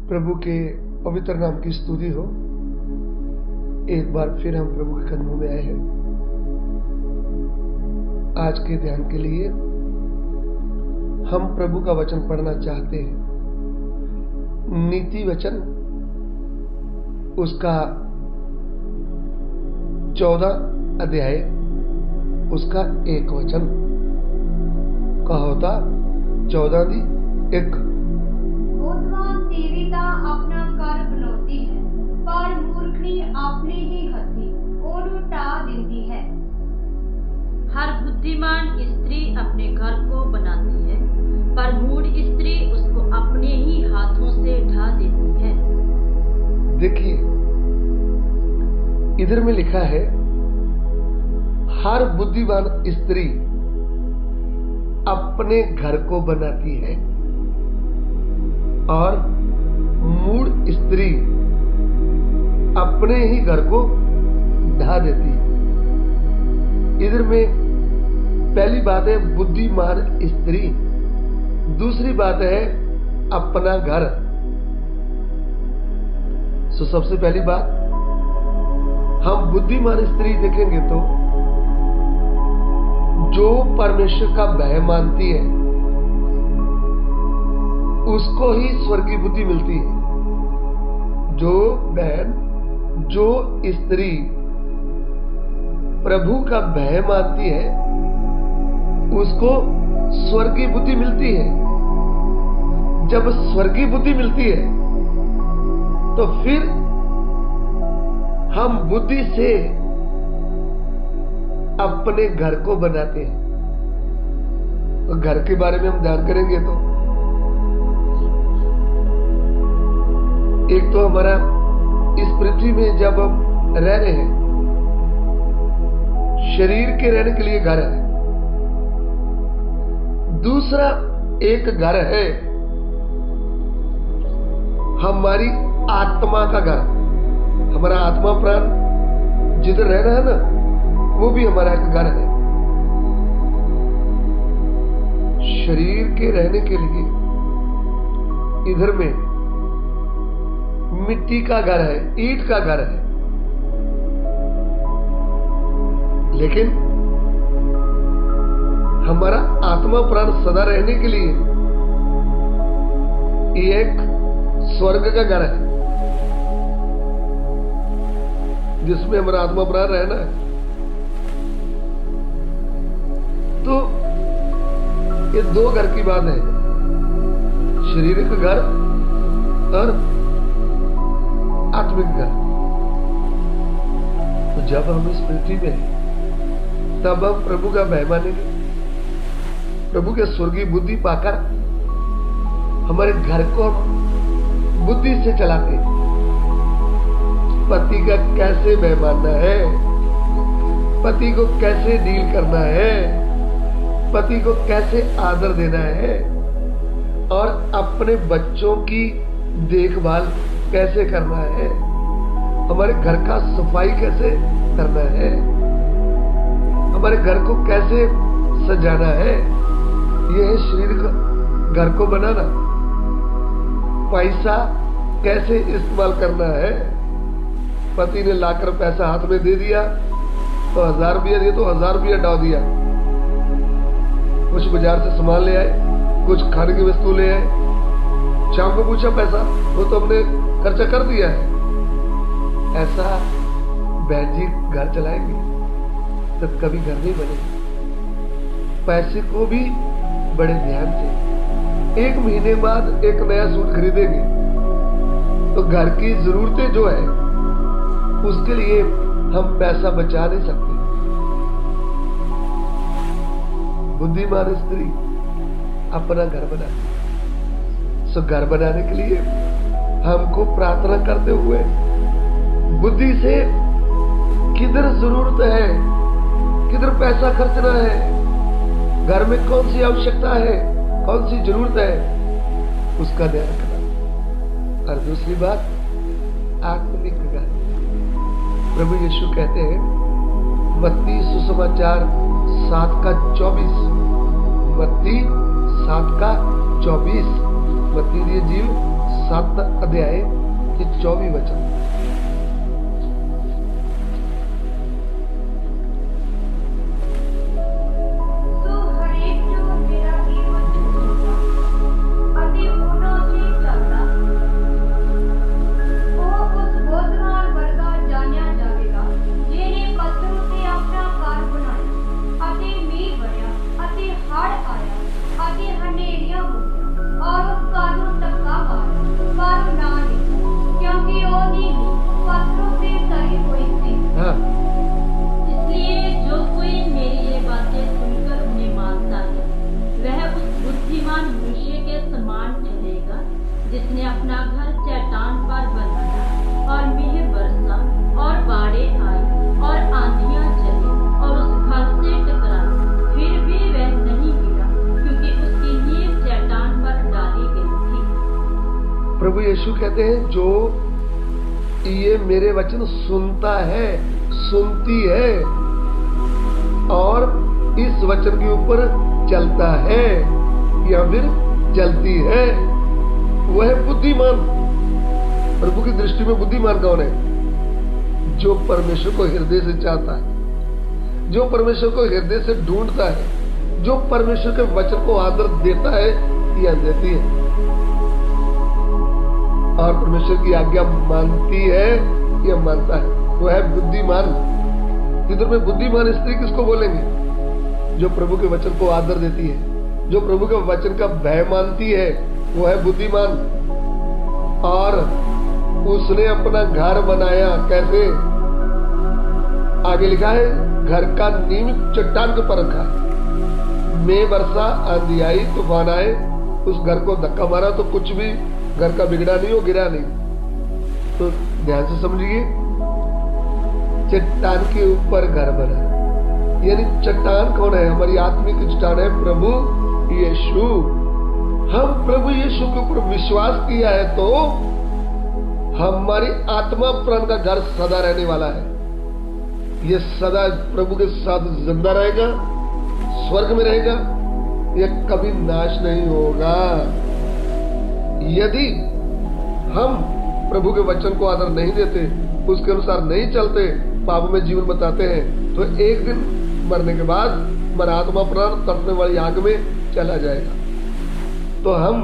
प्रभु के पवित्र नाम की स्तुति हो। एक बार फिर हम प्रभु के कदमों में आए हैं। आज के ध्यान के लिए हम प्रभु का वचन पढ़ना चाहते हैं। नीति वचन उसका 14 अध्याय उसका 1 वचन का होता 14:1। सेविका अपना कर बनौती है, पर मूर्खनी अपने ही हथी ओनू टा दिंदी है। हर बुद्धिमान स्त्री अपने घर को बनाती है, पर मूढ़ स्त्री उसको अपने ही हाथों से ढा देती है। देखिए, इधर में लिखा है हर बुद्धिमान स्त्री अपने घर को बनाती है और मूढ़ स्त्री अपने ही घर को ढा देती है। इधर में पहली बात है बुद्धिमान स्त्री, दूसरी बात है अपना घर। सो सबसे पहली बात, हम बुद्धिमान स्त्री देखेंगे तो जो परमेश्वर का भय मानती है उसको ही स्वर्गीय बुद्धि मिलती है। जो बहन, जो स्त्री प्रभु का भय मानती है उसको स्वर्गीय बुद्धि मिलती है। जब स्वर्गीय बुद्धि मिलती है तो फिर हम बुद्धि से अपने घर को बनाते हैं। तो घर के बारे में हम ध्यान करेंगे तो एक तो हमारा इस पृथ्वी में जब हम रह रहे हैं, शरीर के रहने के लिए घर है। दूसरा एक घर है हमारी आत्मा का घर। हमारा आत्मा प्राण जिधर रहना है ना, वो भी हमारा एक घर है। शरीर के रहने के लिए इधर में मिट्टी का घर है, ईंट का घर है, लेकिन हमारा आत्मा प्राण सदा रहने के लिए ये एक स्वर्ग का घर है जिसमें हमारा आत्मा प्राण रहना है। तो ये दो घर की बात है, शारीरिक घर और आत्मिक घर। तो जब हम इस पृथ्वी में हैं तब हम प्रभु का भय मानेंगे, प्रभु के स्वर्गीय बुद्धि पाकर हमारे घर को हम बुद्धि से चलाते हैं। पति का कैसे भय मानना है, पति को कैसे डील करना है, पति को कैसे आदर देना है और अपने बच्चों की देखभाल कैसे करना है, हमारे घर का सफाई कैसे करना है, हमारे घर को कैसे सजाना है। यह है शरीर का घर को बनाना। पैसा कैसे इस्तेमाल करना है। पति ने लाकर पैसा हाथ में दे दिया तो 1000 रुपया दिया तो 1000 रुपया डाल दिया। कुछ बाजार से सामान ले आए, कुछ खाने की वस्तु ले आए, शाम को पूछा पैसा, वो तो हमने खर्चा कर दिया है। ऐसा बहन जी घर चलाएंगे तो कभी घर नहीं बनेगा। पैसे को भी बड़े ध्यान से, 1 महीने बाद एक नया सूट खरीदेंगे तो घर की जरूरतें जो है उसके लिए हम पैसा बचा नहीं सकते। बुद्धिमान स्त्री अपना घर बनाती है। सो घर बनाने के लिए हमको प्रार्थना करते हुए बुद्धि से किधर जरूरत है, किधर पैसा खर्चना है, घर में कौन सी आवश्यकता है, कौन सी जरूरत है, उसका ध्यान रखना। और दूसरी बात आत्मिक घर। प्रभु यीशु कहते हैं मत्ती सुसमाचार 7:24, मत्ती 7:24, मत्ती दिए जीव 7 अध्याय के 24 वचन। सो हरेक जो मेरा ਇਹ ਵਚਨ ਸੁਣਦਾ ਅਤੇ ਉਹਨਾਂ 'ਚ ਚੱਲਦਾ ਉਹ ਉਸ ਬੁੱਧਵਾਨ ਵਰਗਾ ਜਾਣਿਆ ਜਾਵੇਗਾ ਜਿਹਨੇ ਪੱਥਰ ਉੱਤੇ ਆਪਣਾ ਘਰ ਬਣਾਇਆ ਅਤੇ ਮੀਂਹ ਵਰ੍ਹਿਆ ਅਤੇ ਹੜ੍ਹ ਆਇਆ ਅਤੇ ਹਨੇਰੀਆਂ ਹੋਈਆਂ ਔਰ ਉਸ ਘਰ ਨੂੰ ਧੱਕਾ ਮਾਰਿਆ ਪਰ ਨਾ ਡਿੱਗਾ क्योंकि ਉਹਦੀ ਨੀਂਹ ਪੱਥਰ ਉੱਤੇ ਧਰੀ ਹੋਈ ਸੀ। हाँ, इसलिए जो कोई मेरी ये बातें सुनकर उन्हें मानता है वह उस बुद्धिमान मनुष्य के समान ठहरेगा जिसने अपना घर चट्टान पर बनाया और मेह बरसा और बाढ़ें आई और आंधियां चली और उस घर से टकराई फिर भी वह नहीं गिरा क्योंकि उसकी नींव चट्टान पर डाली गई थी। प्रभु यीशु कहते हैं जो ये मेरे वचन सुनता है, सुनती है और इस वचन के ऊपर चलता है या फिर चलती है वह बुद्धिमान। प्रभु की दृष्टि में बुद्धिमान कौन है? जो परमेश्वर को हृदय से चाहता है, जो परमेश्वर को हृदय से ढूंढता है, जो परमेश्वर के वचन को आदर देता है या देती है और परमेश्वर की आज्ञा मानती है या मानता है, वो है बुद्धिमान। इधर में बुद्धिमान स्त्री किसको बोलेंगे? जो प्रभु के वचन को आदर देती है, जो प्रभु के वचन का भय मानती है, वो है बुद्धिमान। और उसने अपना घर बनाया कैसे? आगे लिखा है घर का नींव चट्टान के पर रखा है। मैं वर्षा आंधी आई तूफान आए उस घर को धक्का मारा तो कुछ भी घर का बिगड़ा नहीं, हो गिरा नहीं। तो ध्यान से समझिए, चट्टान के ऊपर घर बना, यानी चट्टान कौन है? हमारी आत्मिक चट्टान है प्रभु यीशु। हम प्रभु यीशु के ऊपर विश्वास किया है तो हमारी आत्मा प्राण का घर सदा रहने वाला है। ये सदा प्रभु के साथ जिंदा रहेगा, स्वर्ग में रहेगा, यह कभी नाश नहीं होगा। यदि हम प्रभु के वचन को आदर नहीं देते, उसके अनुसार नहीं चलते, पाप में जीवन बताते हैं, तो एक दिन मरने के बाद हमारा आत्मा प्राण तड़पने वाली आग में चला जाएगा। तो हम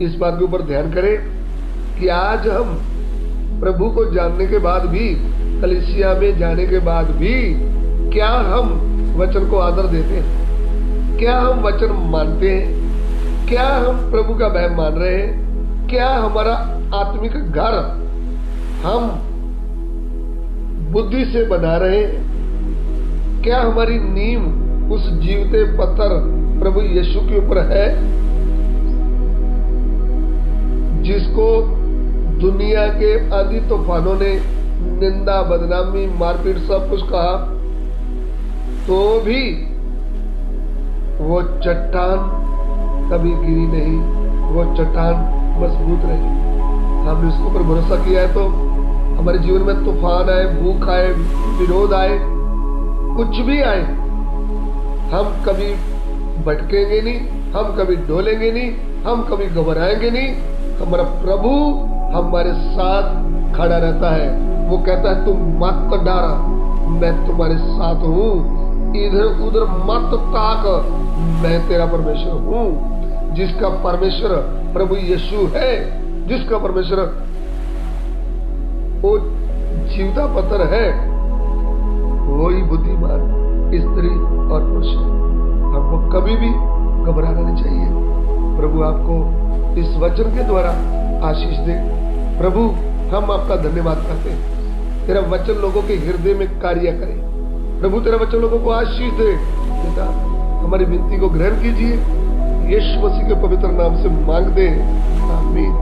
इस बात के ऊपर ध्यान करें कि आज हम प्रभु को जानने के बाद भी, कलीसिया में जाने के बाद भी, क्या हम वचन को आदर देते हैं? क्या हम वचन मानते हैं? क्या हम प्रभु का भय मान रहे हैं? क्या हमारा आत्मिक घर हम बुद्धि से बना रहे हैं? क्या हमारी नींव उस जीवते पत्थर प्रभु यीशु के ऊपर है, जिसको दुनिया के आदि तूफानों ने निंदा, बदनामी, मारपीट सब कुछ कहा, तो भी वो चट्टान कभी गिरी नहीं, वो चट्टान मजबूत रही। हमने उसके ऊपर भरोसा किया है तो हमारे जीवन में तूफान आए, भूख आए, विरोध आए, कुछ भी आए, हम कभी भटकेंगे नहीं, हम कभी डोलेंगे नहीं, हम कभी घबराएंगे नहीं। हमारा प्रभु हमारे साथ खड़ा रहता है। वो कहता है तुम मत डरो, मैं तुम्हारे साथ हूँ, इधर उधर मत ताक, मैं तेरा परमेश्वर हूँ। जिसका परमेश्वर प्रभु यीशु है, जिसका परमेश्वर वो जीवता पत्थर है, वही बुद्धिमान स्त्री और पुरुष है। हमको कभी भी घबराना नहीं चाहिए। प्रभु आपको इस वचन के द्वारा आशीष दे। प्रभु हम आपका धन्यवाद करते हैं, तेरा वचन लोगों के हृदय में कार्य करे। प्रभु तेरा वचन लोगों को आशीष दे। पिता हमारी विनती को ग्रहण कीजिए, यीशु मसीह के पवित्र नाम से मांगते हैं, आमीन।